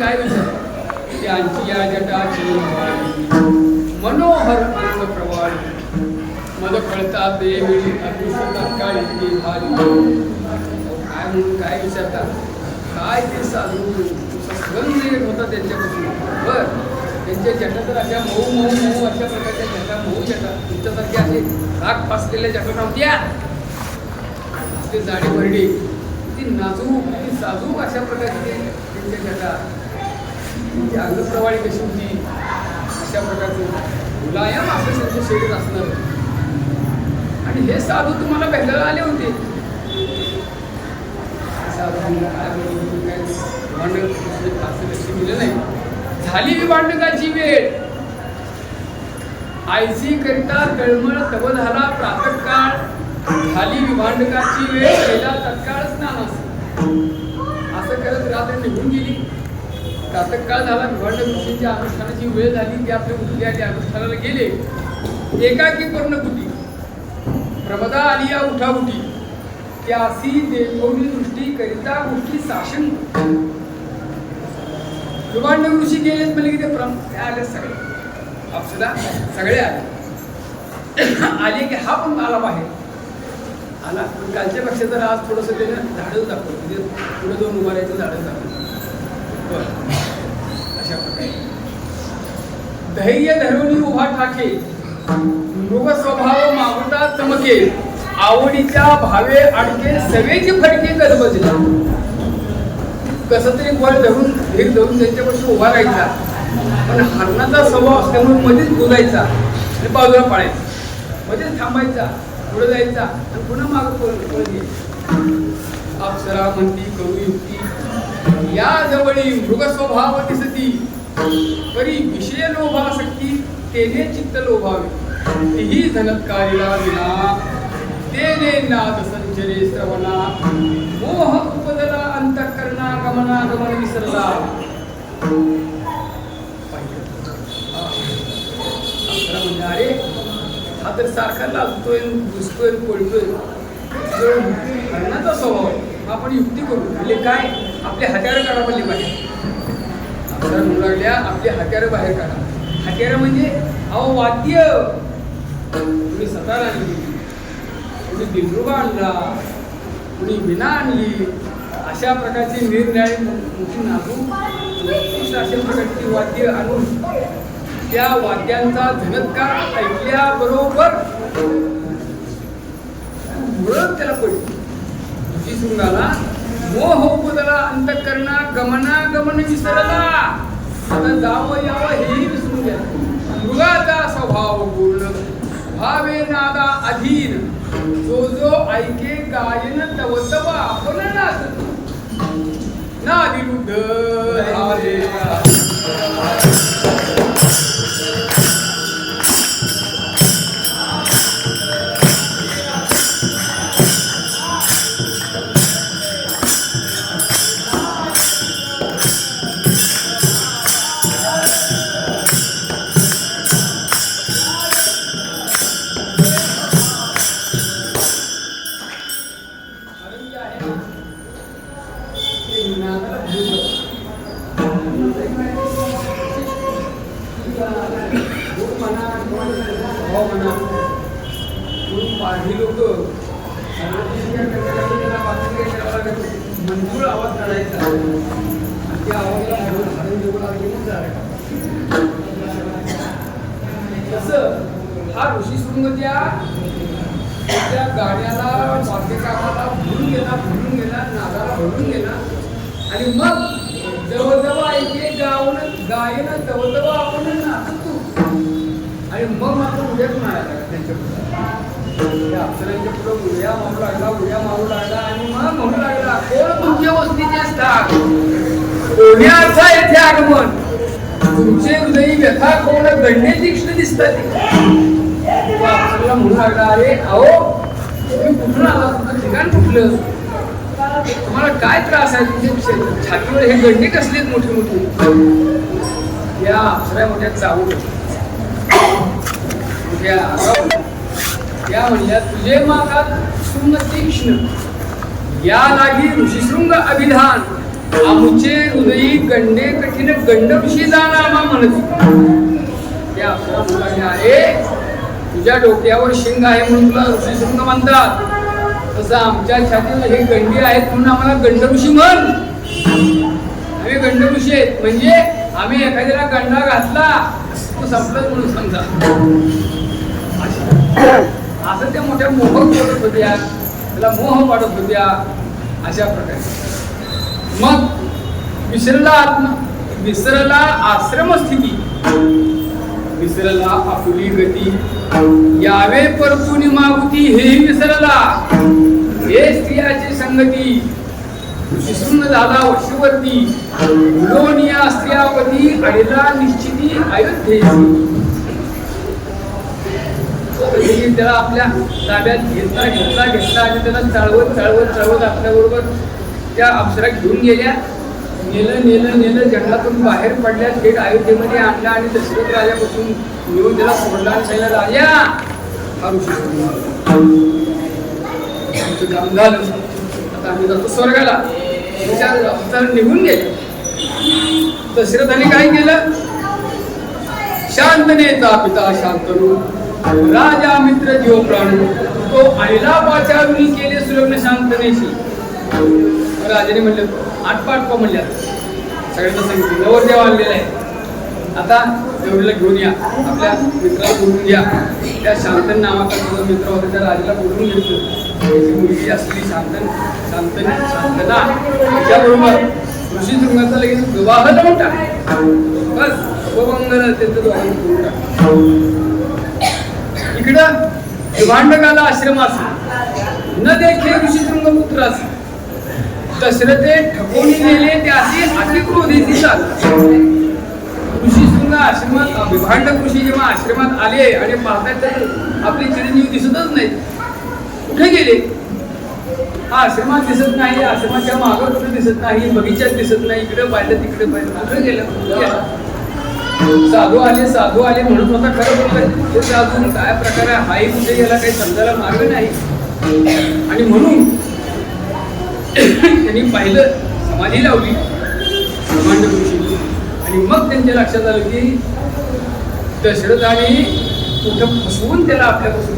काय विचार त्यांची या जटाची मनोहर अंग प्रवाळी मद कळता देवी अतिशतकाळी ती झाली. काय म्हणून काय विचारता काय ते साधू सुगंध येत होता त्यांच्यापासून. बर त्यांच्या जटा तर अशा मऊ मऊ मऊ अशा प्रकारच्या जटा मऊ जटा तुमच्यासारख्या असे राग फासलेल्या जटा नव्हत्या. ते जाडी भरडी ती नाजूक ती साजूक अशा प्रकारची त्यांच्या जटा. त्यांची अंगप्रवाळी कशी होती अशा प्रकारचं मुलायम असं त्यांचं शरीर असणार. आणि हे साधू तुम्हाला भेटायला आले होते. लक्ष दिलं नाही. झाली विभांडकाची वेळ आयसी करिता तळमळ तव झाला प्रातःकाळ. झाली विभांडकाची वेळ पहिला तत्काळ स्नान असं करत रात्र निघून गेली. प्रातःकाळ झाला. विभांडक ऋषींच्या अनुष्ठानाची वेळ झाली. ते आपले उठल्या त्या अनुष्ठानाला गेले. एकाकी पूर्णकृती प्रमदा आली या उठाउठी त्यासी देखवली दृष्टी करिता गोष्टी साशन. विभांडक ऋषी गेलेत म्हणजे की ते आले सगळे अप्सरा सगळे आले. आले की हा पण आला बाहेर आला. कालच्या पेक्षा तर आज थोडंसं त्याने झाडच दाखवलं म्हणजे पुढे जाऊन उभा राहायचं झाडच दाखवलं. अशा प्रकारे धैर्य धरून उभा ठाके मृग स्वभाव मागुता चमके आवडीच्या भावे अडके सगळेची फडके गजबजले. कसं तरी बळ धरून धीर धरून त्यांच्यापासून उभा राहायचा. पण हरणाचा स्वभाव असल्यामुळे मध्येच बोलायचा आणि बाजूला पाळायचा. मध्येच थांबायचा पुढे जायचा आणि पुन्हा मागं पळत यायचा. अप्सरा म्हणती करू युक्ती या जवळी मृग स्वभाव दिसती परी विषय लोभासक्ती तेने चित्त लोभावे. तीही धनत्कारीला विना तेने नाद संचरे श्रवणा मोह उपदला अंतःकरणा गमना गमन विसरला. म्हणजे अरे हा तर सारखा लाजतोय घुसतोय पळतोय हरणाचा स्वभाव. आपण युक्ती करू म्हणजे काय आपले हत्यारं काढा पडले पाहिजे. आपल्याला म्हणू लागल्या आपले हत्यारं बाहेर काढा. हत्यारं म्हणजे अहो वाद्य. तुम्ही सतार आणली कुणी दिलरुबा आणला कुणी विना आणली. अशा प्रकारची निरनिराळी मोठी नाजूक अशा प्रकारची वाद्य आणून त्या वाद्यांचा झनत्कार ऐकल्याबरोबर मुळच त्याला पडली. शृंगाला मोह उपदला अंतःकरणा गमना गमन विसरला. आता जावं यावं हेही विसरून घ्या. मृगाचा स्वभाव पूर्ण भावे नादा अधीन जो जो ऐके गायन तव तव आपण नादिरुद्ध मंजूळ आवाज काढायचा. त्या आवाजाला तसं हा ऋषीशृंग त्या गाण्याला वाद्यकामाला भरून गेला नादाला भरून गेला. आणि मग जवळजवळ ऐके गायन जवळजवळ आपण नाचत तू. आणि मग मात्र उद्याच म्हणायला त्यांच्या अप्सरांच्या पुढे उड्या मारू लागला आणि मग म्हणू लागला कोण तुमच्या वस्तीचे असतात कोण्याचा येथे आगमन तुमचे हृदयी व्यथा कोण गणने तीक्ष्ण दिसतात. अप्सराला म्हणू लागला अरे अहो तुम्ही कुठून आला तुमचं ठिकाण कुठलं तुम्हाला काय त्रास आहे तुमच्या छातीवर हे गणने कसलेत मोठे मोठे. या अप्सरा मोठ्या चावू त्या म्हणल्या तुझे मागात शृंग तीक्ष्ण या लागी ऋषीशृंग अभिधान आमुचे हृदयी गंडे कठीण गंडविषयी जाणं आम्हा म्हणत त्या अप्सरा मुलाने आहे तुझ्या डोक्यावर शिंग आहे म्हणून तुला ऋषीशृंग म्हणतात, तसं आमच्या छातीवर हे गंडी आहेत म्हणून आम्हाला गंडऋषी म्हण. आम्ही गंडऋषी आहेत म्हणजे आम्ही एखाद्याला गंडा घातला तो संपलंच म्हणून समजा. असं त्या मोठ्या मोहक बोलत होत्या, त्याला मोह वाढत होत्या अशा प्रकारे. मग विसरला आश्रमस्थिती, विसरला आपुली गती, यावे परतून मागुती हेही विसरला. हे स्त्रियाची संगती, ऋषीशृंग झाला वशीवर्ती, लोनिया स्त्रियावती अडीला निश्चिती अयोध्येची. त्याला आपल्या ताब्यात घेतला आणि त्याला चाळवत आपल्या बरोबर त्या अप्सरा घेऊन गेल्या. नेलं जंगलातून बाहेर पडल्या, थेट अयोध्येमध्ये आणला आणि दशरथ राजापासून घेऊन त्याला सोडला आणि सांगितलं राजा हा ऋषी काम झालं, आता आम्ही जातो स्वर्गाला. विचार निघून गेले. दशरथाने काय केलं? शांतनेचा पिता शांतनु, राजा मित्र जीव प्राणू, तो आईला पाचारून केले सुलग्न शांतनेशी. राजाने म्हणलं आटपाटपा म्हणल्या, सगळ्यांना सांगितलं नवरदेव आणलेला आहे, आता देवरीला घेऊन या, आपल्या मित्राला बोलून घ्या. त्या शांतन नावाचा जो मित्र होता त्या राजाला बोलून घेतलं. त्याची मुलगी असलेली शांतना त्याच्याबरोबर ऋषीशृंगाचा लगेच विवाह लावून टाक, बस उपमंगल त्यांचं दोघांना करून टाक. इकडं विभांडकाला आश्रमास न देखे ऋषीशृंग पुत्रास, दशरथे ठकवून गेले त्याची अतिक्रोधीची चाल. ऋषीशृंग आश्रमात विभांडक ऋषी जेव्हा आश्रमात आले आणि पाहतात तर आपले चिरंजीव दिसतच नाहीत, कुठे गेले? आश्रमात दिसत नाही, आश्रमाच्या मागं कुठे दिसत नाही, बगीच्यात दिसत नाही, इकडे पाहिलं तिकडे पाहिलं, कुठे गेलं? साधू आले म्हणून होता. खरं बोलतोय साधू काय प्रकार आहे हाही कुठे गेला काही समजायला मार्ग नाही. आणि म्हणून त्यांनी पाहिलं, समाधी लावली विभांडक ऋषी. आणि मग त्यांच्या लक्षात आलं की दशरथाने कुठं फसवून त्याला आपल्यापासून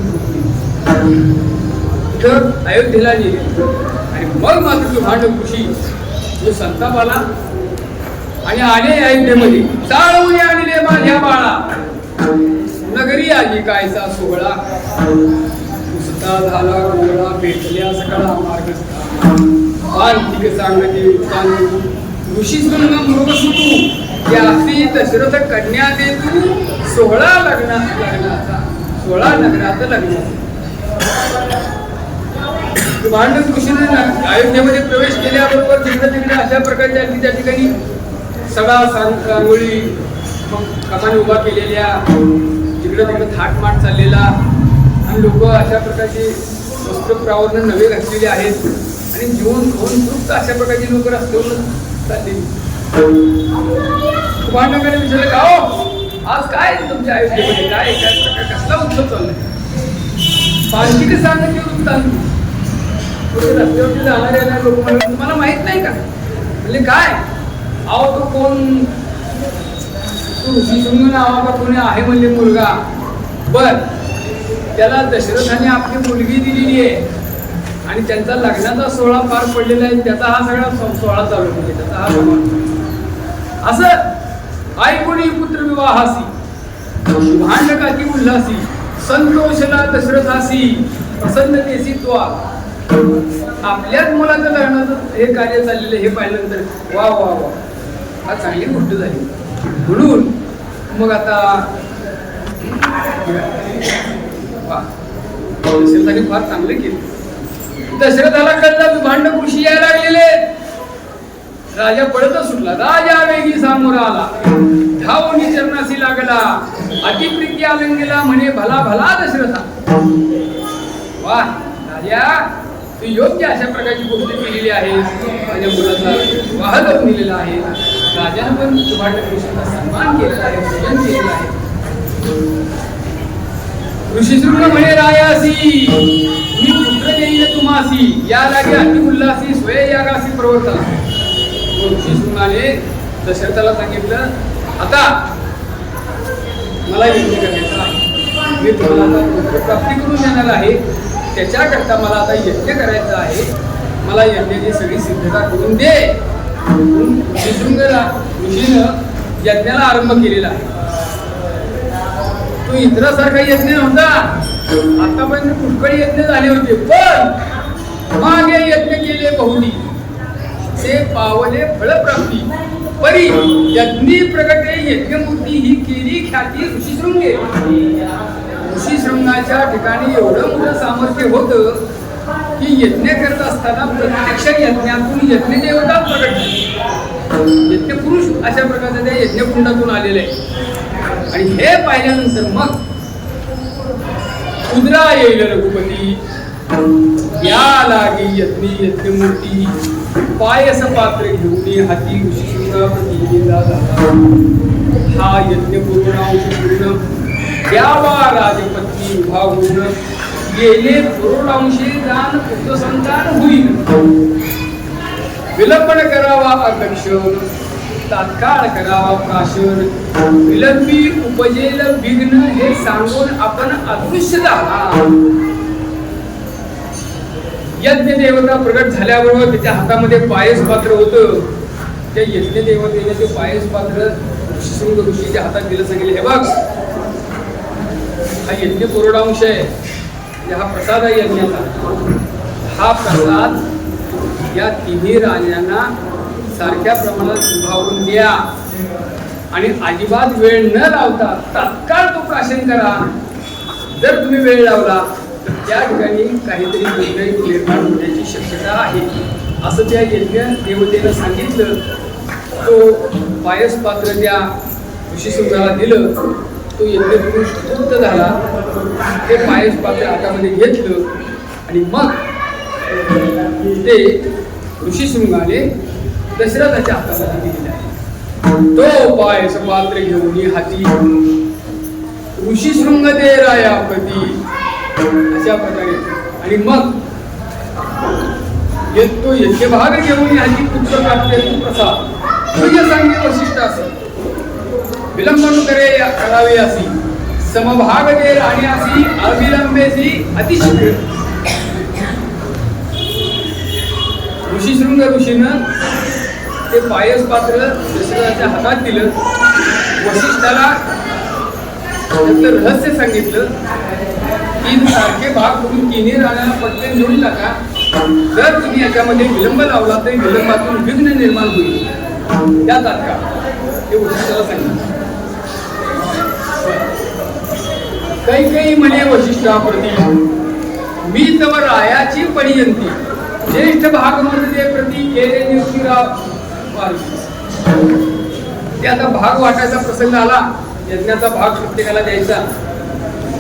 कुठं अयोध्येला नेले. आणि मग मात्र विभांडक ऋषी जो संताप आला आणि आले अयोध्येमध्ये. चाळवून आणले माझ्या बाळा, नगरी आली कायचा सोहळा, उसता झाला गोळा, भेटल्या सकाळा मार्गस्था, पार्थिक सांगते उत्तान, ऋषीशृंग मृग सुतू, त्यासी दशरथ कन्या दे तू, सोहळा लग्नाचा, सोहळा लग्नाचा लग्नाचा. विभांडक ऋषीने अयोध्येमध्ये प्रवेश केल्याबरोबर तिकडे अशा प्रकारच्या त्या ठिकाणी सडा रांगोळी, मग कमानी उभा केलेल्या, तिकडे थाटमाट चाललेला, आणि लोक अशा प्रकारचे वस्त्र प्रावरण नवे घातलेले आहेत आणि जीवन खाऊन तृप्त अशा प्रकारची लोक रस्त्यावरून चाललेली. विभांडकाने विचारलं का हो आज काय तुमच्या आयुष्यामध्ये काय कसला उत्सव चाललाय? पालखी सांगा की वृत्तांत रस्त्यावरती जाणारे लोक म्हणतात तुम्हाला माहित नाही का? म्हणजे काय अहो तो कोण ऋषीशृंग नावाचा कोणी आहे म्हणजे मुलगा, बर त्याला दशरथाने आपली मुलगी दिलेली आहे आणि त्यांचा लग्नाचा सोहळा पार पडलेला आहे, त्याचा हा सगळा सोहळा चालू म्हणजे त्याचा हा सोहळा असं ऐकुनी पुत्र विवाहासी, भांडकाची उल्हासी, संतोषला दशरथासी, प्रसन्नतेसी त्वा. आपल्याच मुलाचं लग्नाचं हे कार्य चाललेलं हे पाहिल्यानंतर वा वा वा हा चांगली गोष्ट झाली. म्हणून मग आता दशरथाने फार चांगले केले. दशरथाला कळलं विभांडक ऋषी यायला लागलेले. राजा पळतच सुटला. राजा वेगी समोर आला, धावून चरणासी लागला, अतिप्रीती आलंगेला म्हणे भला भला दशरथा. वा राजा तू योग्य अशा प्रकारची गोष्ट केलेली आहे, माझ्या मुलाचा विवाह करून दिलेला आहे. राजानं पण विभांडक ऋषीचा सन्मान केलेला आहे, पूजन केलेलं आहे. ऋषीशृंग म्हणे रायासी मी पुत्र देईल तुम्हासी, या लागे अति उल्हासी स्वय यागासी प्रवर्ता. ऋषीशृंगाने दशरथाला सांगितलं, आता मला यज्ञ करायचा आहे, मी तुम्हाला आता पुत्रप्राप्ती करून देणार आहे, त्याच्याकरता मला आता यज्ञ करायचा आहे, मला यज्ञाची सगळी सिद्धता करून दे. ऋषीनं यज्ञाला आरंभ केलेला आहे. तो इंद्रासारखा यज्ञ नव्हता, आतापर्यंत पुष्कळ यज्ञ झाले होते, पण मागे यज्ञ केले बहुनी ते पावले फळप्राप्ती. परी यज्ञी प्रगटे यज्ञमूर्ती ही केली ख्याती ऋषीशृंगे. ऋषीशृंगाच्या ठिकाणी एवढं मोठं सामर्थ्य होतं की यज्ञ करत असताना प्रत्यक्ष यज्ञातून यज्ञ देवता प्रगट झाली. यज्ञ पुरुष अशा प्रकारचे त्या यज्ञकुंडातून आलेले आहे. आणि हे पाहिल्यानंतर मग उद्रा येईल रघुपती, या लागी यज्ञी यज्ञमूर्ती, पायस पात्र घेऊन हाती ऋषीशृंगाप्रती गेला झाला. हा यज्ञ पूर्णांश पूर्ण द्यावा राजपत्नी उभा होऊन, गेले पूर्णांशी जाण पुत्रसंतान होईल. विलंबन करावा अदक्षण, तात्काळ करावा प्राशन, विलंबी उपजेल विघ्न, हे सांगून आपण अदृश्य झाला. यज्ञ देवता प्रगट झाल्याबरोबर त्याच्या हातामध्ये पायस पात्र होतं. त्या यज्ञ देवतेने ते पायस पात्र ऋषीशृंग ऋषीच्या हातात दिलं. सांगितलं, हे बघ, हा यज्ञ पूर्णांश आहे, हा प्रसाद आहे यज्ञाचा. हा प्रसाद या तिन्ही राजांना सारख्या प्रमाणात विभागून द्या आणि अजिबात वेळ न लावता तात्काळ तो प्राशन करा. जर तुम्ही वेळ लावला तर त्या ठिकाणी काहीतरी दुर्दैव निर्माण होण्याची शक्यता आहे, असं त्या यज्ञ देवतेनं सांगितलं. तो पायस पात्र त्या ऋषीशृंगाला दिलं. तो यज्ञ पुरुष तृप्त झाला. ते पायस पात्र हातामध्ये घेतलं आणि मग ते ऋषीशृंगाने दशरथाच्या हातामध्ये दिलेलं. तो पायस पात्र घेऊन हाती ऋषीशृंग दे रायापती, अशा प्रकारे. आणि मग तो यज्ञ भाग घेऊन हाती पुत्र प्राप्ती प्रसाद तुझ्या सांगे वशिष्ठ असे. विलंबन करावे असी, समभाग दे राहण्यासी, अविलंबेसी अतिशीघ्र. ऋषीशृंग ऋषीनं ते पायस पात्र दशरथाच्या हातात दिलं. वशिष्ठाला त्याचं रहस्य सांगितलं. 3 सारखे भाग करून तिन्ही राजांना पटकन देऊन टाका. जर तुम्ही याच्यामध्ये विलंब लावला तर विलंबातून विघ्न निर्माण होईल. त्या तात्काळ ते वशिष्ठाला सांगितलं. काही म्हणे वशिष्ठाप्रती, मी तव रायाची पणियंती, ज्येष्ठ भाग मध्ये प्रती गेले निवृत्तीराव. ते आता भाग वाटायचा प्रसंग आला, यज्ञाचा भाग प्रत्येकाला द्यायचा.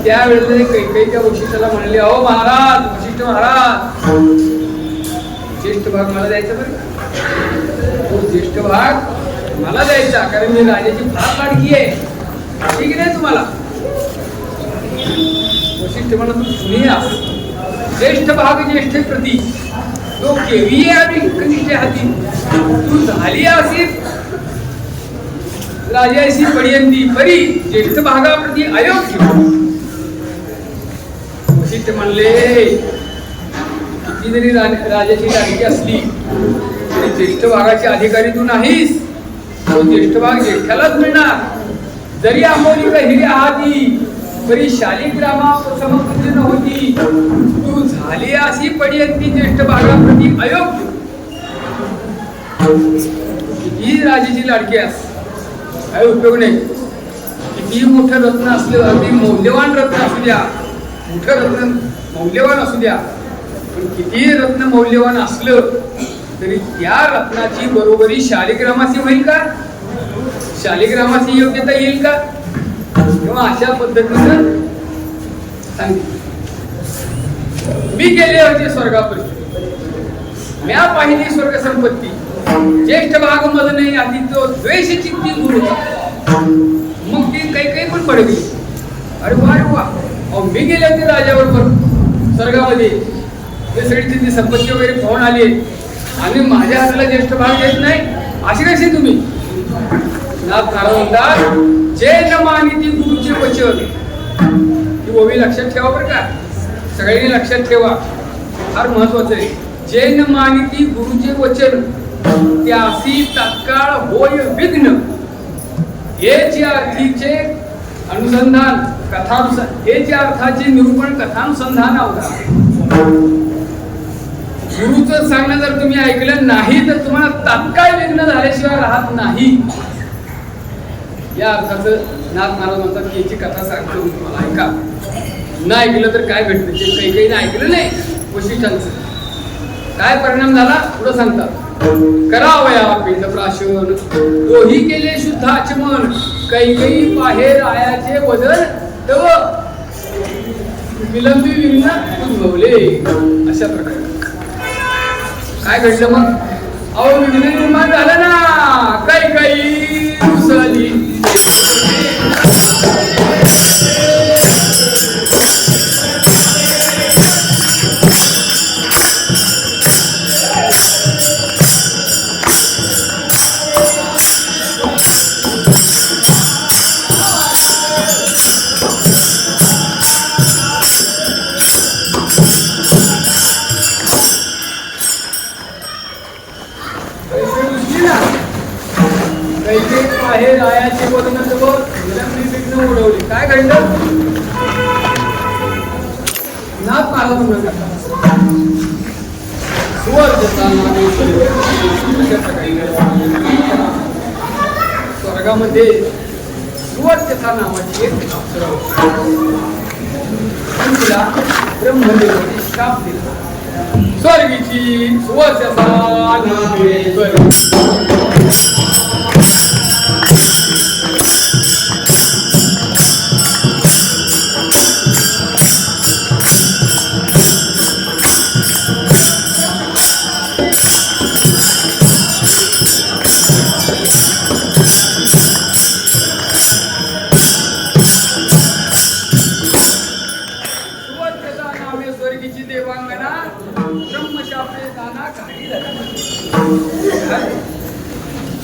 त्यावेळेला कैकेयीच्या वशिष्ठाला म्हणले, अहो महाराज, वशिष्ठ महाराज, ज्येष्ठ भाग मला द्यायचा बरं का. तो ज्येष्ठ भाग मला द्यायचा, कारण मी राजाची फार लाडकी आहे. ठीक आहे तुम्हाला. वशिष्ठ म्हणत, तू सुनिया, ज्येष्ठ भाग ज्येष्ठ प्रती, तो केवी आणि कनिष्ठ हाती, तू झाली अशी राजाची पडियंती, परी ज्येष्ठ भागाप्रती अयोग्य. वशिष्ठ म्हणले, किती जरी राजाची लाडकी असली तरी ज्येष्ठ भागाची अधिकारी तू नाहीस. तो ज्येष्ठ भाग ज्येष्ठालाच मिळणार. जरी आंबोली हिरी आहाती, परी शालिग्रामा समकृती नव्हती, तू झाली अशी पडियंती ज्येष्ठ भागाप्रती अयोग्य. किती राजाची लाडकी अस, काही उपयोग नाही. किती मोठं रत्न असलं, अगदी मौल्यवान रत्न असू द्या, मोठं रत्न मौल्यवान असू द्या, पण किती रत्न मौल्यवान असलं तरी त्या रत्नाची बरोबरी शालिग्रामाची होईल का? शालिग्रामाची योग्यता येईल का? किंवा अशा पद्धतीनं सांगितलं. मी गेले होते स्वर्गापर्यंत, म्या पाहिली स्वर्ग संपत्ती, ज्येष्ठ भाग मध्ये नाही आधी तो द्वेष चित्ती गुरु होता. मग ती काही पण पडली. अरे वा रे वा, अहो मी गेले होते राजाबरोबर स्वर्गामध्ये, ते सगळी तिथली संपत्ती वगैरे पाहून आली आणि माझ्या हाताला ज्येष्ठ भाग येत नाही. अशी कशी तुम्ही? नाथ महाराज म्हणतात जे न मानिती गुरुचे वचन. ही ओवी लक्षात ठेवा बरं का, सगळ्यांनी लक्षात ठेवा, फार महत्वाचं आहे. जे न मानिती गुरुचे वचन त्यासी तत्काळ होय विघ्न. हे जे अर्थीचे अनुसंधान कथानुसार, हे जे अर्थाचे निरूपण कथानुसंधान होता. गुरुचं सांगणं जर तुम्ही ऐकलं नाही तर तुम्हाला तात्काळ विघ्न झाल्याशिवाय राहत नाही. या अर्थाचं नाथ महाराज म्हणतात की याची कथा सांगतो तुम्हाला, ऐका. न ऐकलं तर काय घडतं, जे काही नाही ऐकलं नाही वशिष्ठांचं काय परिणाम झाला पुढे सांगतात. करावया पिंड प्राशन दोही केले शुद्ध आचमन. कैकई पाहे रायाचे वदन तव विलंबी विघ्न उद्भवले. अशा प्रकारे काय घडलं मग? अहो विघ्न निर्माण झालं ना. कैकई रुसली आहे रायाचे वदन तव विलंबी विघ्न उडवले. काय घडलं? नाथ महाराज म्हणतात स्वर्गामध्ये सुवर्चता नावाची एक अप्सरा होती. तिला ब्रह्मदेवाने शाप दिला. स्वर्गीची सुवर्चता नावे बरं.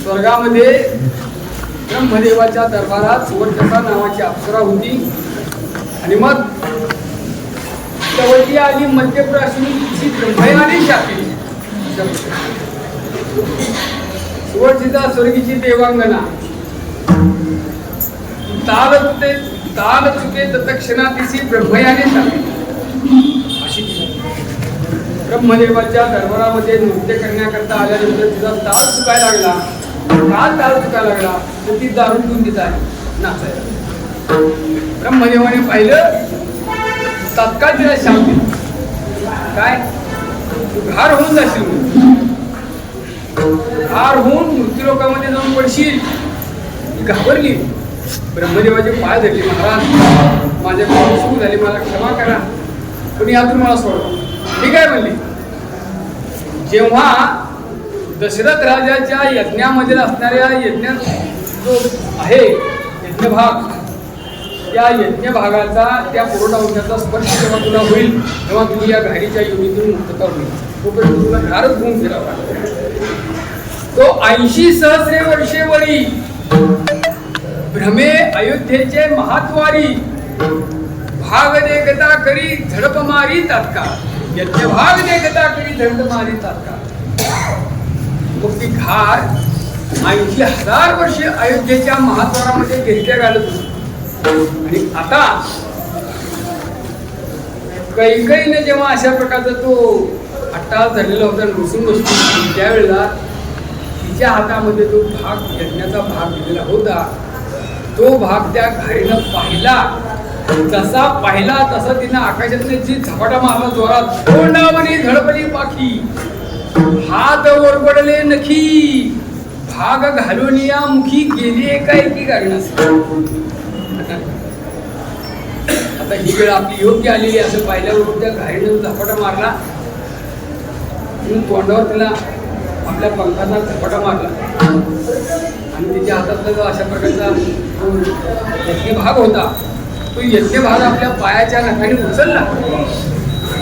स्वर्गामध्ये ब्रह्मदेवाच्या दरबारात सुवर्चसा नावाची अप्सरा होती. आणि मग तवती आली मध्यप्राशनी ब्रह्मयाने शापी. सुवर्चिता स्वर्गीची देवांगना ताल चुके तत्क्षणातिशी ब्रह्मयाने शापी. ब्रह्मदेवाच्या दरबारामध्ये नृत्य करण्याकरता आल्यानंतर तिचा ताल चुकायला लागला. का ताल चुकायला लागला तर ती दारू घेऊन तिचा नाचायला. ब्रह्मदेवाने पाहिलं, तात्काळ तिला शाप दिला. काय? तू घार होऊन जाशील, घार होऊन मृत्यूलोकामध्ये जाऊन पडशील. ती घाबरली, ब्रह्मदेवाचे पाय धरले. महाराज माझ्याकडून चूक झाली, मला क्षमा करा, पण यातून मला सोडवा. ठीक आहे म्हणली. जेव्हा दशरथ राजाच्या यज्ञामध्ये असणाऱ्या यज्ञ जो आहे यज्ञभाग, त्या यज्ञभागाचा त्या पुरोटावंशाचा स्पर्श जेव्हा तुला होईल तेव्हा तू या घारीच्या योनीतून मुक्तता होईल. तोपर्यंत तुला घारच घेऊन फिरावा. तो 80 सहस्रे वर्षे वरी भ्रमे अयोध्येचे महाद्वारी भाग देखता करी झडप मारी तात्काळ. यज्ञ भाग देखता करी झडप मारी तात्काळ. मग ती घार 80,000 वर्षे अयोध्येच्या महाद्वारामध्ये घेतल्या घालत होती. आणि आता कैकईने जेव्हा अशा प्रकारचा तो अट्टास धरलेला होता, नृसिंह बसली, त्यावेळेला तिच्या हातामध्ये तो भाग यज्ञाचा भाग दिलेला होता. तो भाग त्या घारीनं पाहिला. जसा पाहिला तसा तिने आकाशातली जी झपाटा मारला जोरात. तोंडावरी धडपली पाखी, हात ओरबडले नखी, भाग घालून या मुखी गेली काय की गाडण्यास. आता ही वेळ आपली योग्य आलेली असं पाहिल्यावर त्या घाईनं झपाटा मारला. तोंडावर तिला आपल्या पंखांना झपाटा मारला आणि तिच्या हातातला जो अशा प्रकारचा यज्ञ भाग होता तो यज्ञ भाग आपल्या पायाच्या नखाने उचलला.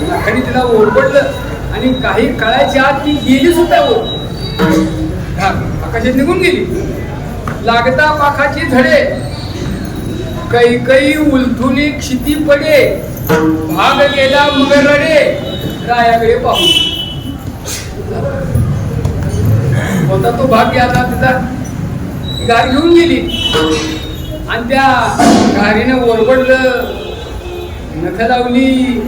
नखाने तिला ओरबडलं आणि काही काळाच्या आत ती गेली सुद्धा वर. आकाशात निघून गेली. लागता पाखाची झडे कैकई उलथुनी क्षिती पडे, भाग गेला मग रडे रायाकडे पाहू. होता तो भाग घ्यायला तिचा गार घेऊन गेली आणि त्या गारीनं ओरबडलं, नख लावली,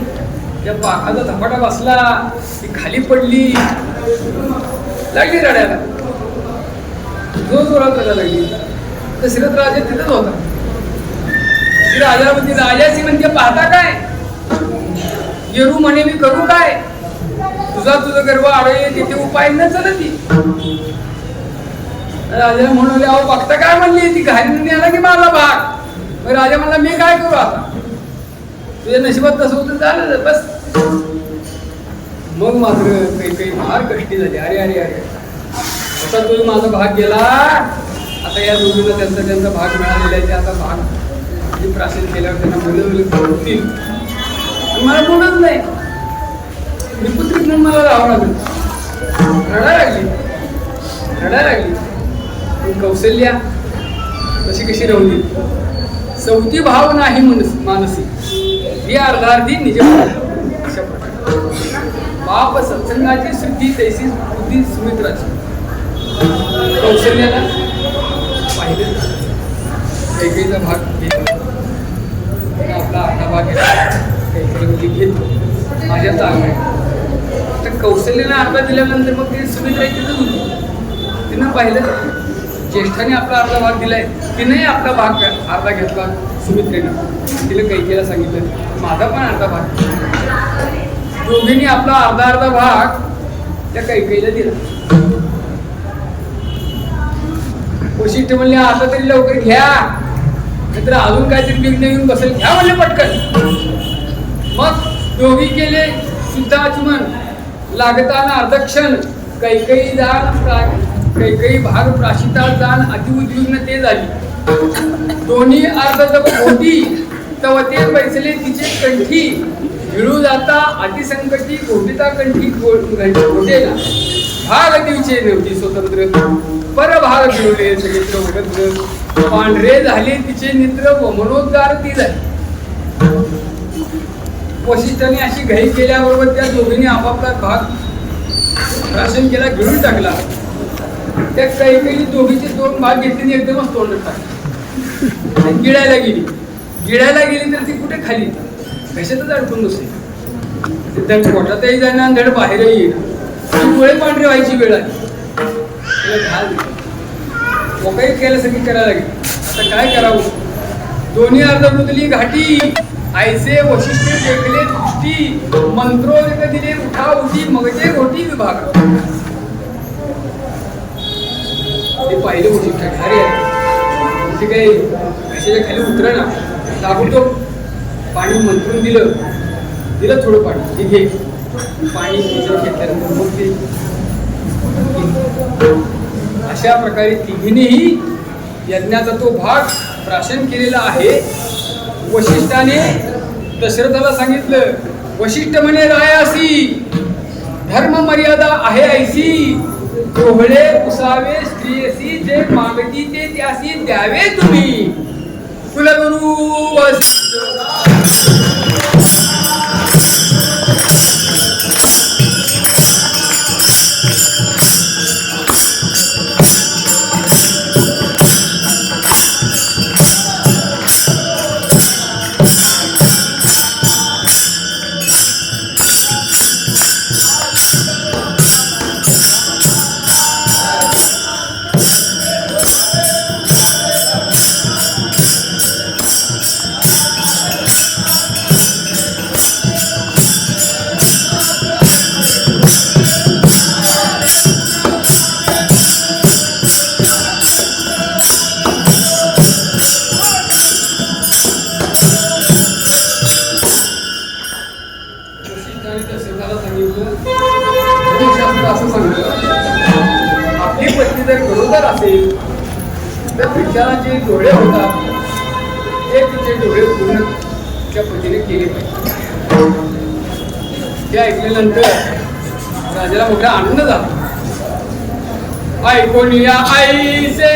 त्या पाखाचा झपाटा बसला, ती खाली पडली, लागली रडायला. जो जोरात रडायला लागली. दशरथ राजा तिथंच होता. ती राजाला म्हणते, राजाची म्हणते पाहता काय, येरू म्हणे मी करू काय, तुझं गर्व आडे तिथे उपाय न चलती. राजाला म्हणले, अहो बघता काय म्हणली, ती घाली आला की मला भाग. राजा म्हणला, मी काय करू आता, तुझ्या नशिबात तसं होतं झालं बस. मग मात्र काही फार कष्टी झाली. अरे अरे अरे, आता तुम्ही माझा भाग गेला, आता या दोघींना त्यांचा भाग मिळालेला आहे. ते आता भाग प्राशन केल्यावर त्यांना मुलं होतील, मला कोणच नाही, मी पुत्रिक म्हणून मला राहावं लागेल. रडायला लागली. कौशल्या कशी कशी राहली. चौथी भाव नाही मानसी, ही अर्धार्धी निज अशा प्रकारे. बाप सत्संगाची शुद्धी तैसी बुद्धी सुमित्राची. कौशल्याला पाहिजे कैकेयीचा भाग घेतला, आपला अर्धा भाग घेतला, कैकेयी घेतला, माझ्या चांगला आहे. तर कौशल्याने अर्धा दिल्यानंतर मग ती सुमित्रा तिथंच होती. तिनं पाहिलं ज्येष्ठाने आपला अर्धा भाग दिलाय, तिने आपला भाग अर्धा घेतला सुमित्रेने. तिला कैकेयीला सांगितलं माझा पण अर्धा भाग. दोघींनी आपला अर्धा भाग त्या कैकेयीला दिला. वशिष्ठ म्हणले, आता तरी लवकर घ्या, नाहीतर अजून काहीतरी विघ्न येऊन बसेल, घ्या म्हणले पटकन. मग दोघी केले शुद्धाचमन. लागताना अर्धक्षण कैकेयी कैकेयी भाग प्राशिता जाण अतिउद्विग्न ते झाली. दोन्ही अर्ध जब घोटी तव ते बैसले तिचे कंठी, गिळू जाता अतिसंकटी घोटिता कंठी घोटेला. भाग दिवचे नव्हती स्वतंत्र, परभाग गिळले सगळे वगत्र. पांढरे झाले तिचे नेत्र व मनोद्गार ती झाली. वशिष्ठाने अशी घाई केल्याबरोबर त्या दोघींनी आपापला भाग प्राशन केला, गिळून टाकला. त्या कैकेयी दोघीचे दोन भाग घेतले, एकदमच तोंडात टाकले. गिळायला गेली तर ती कुठे खाली, कशातच अडकून बसली. धड पोटातही जाणार, धड बाहेरही येणार. डोळे पांढरे व्हायची वेळ आली. काही केलं सगळी करायला लागली. आता काय करावं. दोन्ही अर्ध रुदली घाटी, ऐसे वशिष्ठ टेकले दृष्टी, मंत्रोदक दिले उठा उठी, मगजे घोटी विभाग. ते पाहिले वशिष्ठ अरे ते काही कशाच्या खाली उतरा ना, ताबडतोब पाणी मंत्रून दिलं थोडं पाणी, ते घे. पाणी घेतल्यानंतर मग ते अशा प्रकारे तिघीनेही यज्ञाचा तो भाग प्राशन केलेला आहे. वशिष्ठाने दशरथाला सांगितलं, वशिष्ठ म्हणे रायासी धर्म मर्यादा आहे ऐसी, डोहळे पुसावे स्त्रियसी, जे मागती ते त्यासी द्यावे तुम्ही. कुलगुरु आपली पत्नी जर गरोदर असेल तर भिक्षाचे डोळे होतात, ते तिचे डोळे पूर्ण त्या पतीने केले पाहिजे. ते ऐकल्यानंतर राजाला मोठा आनंद झाला. ऐकून या आईचे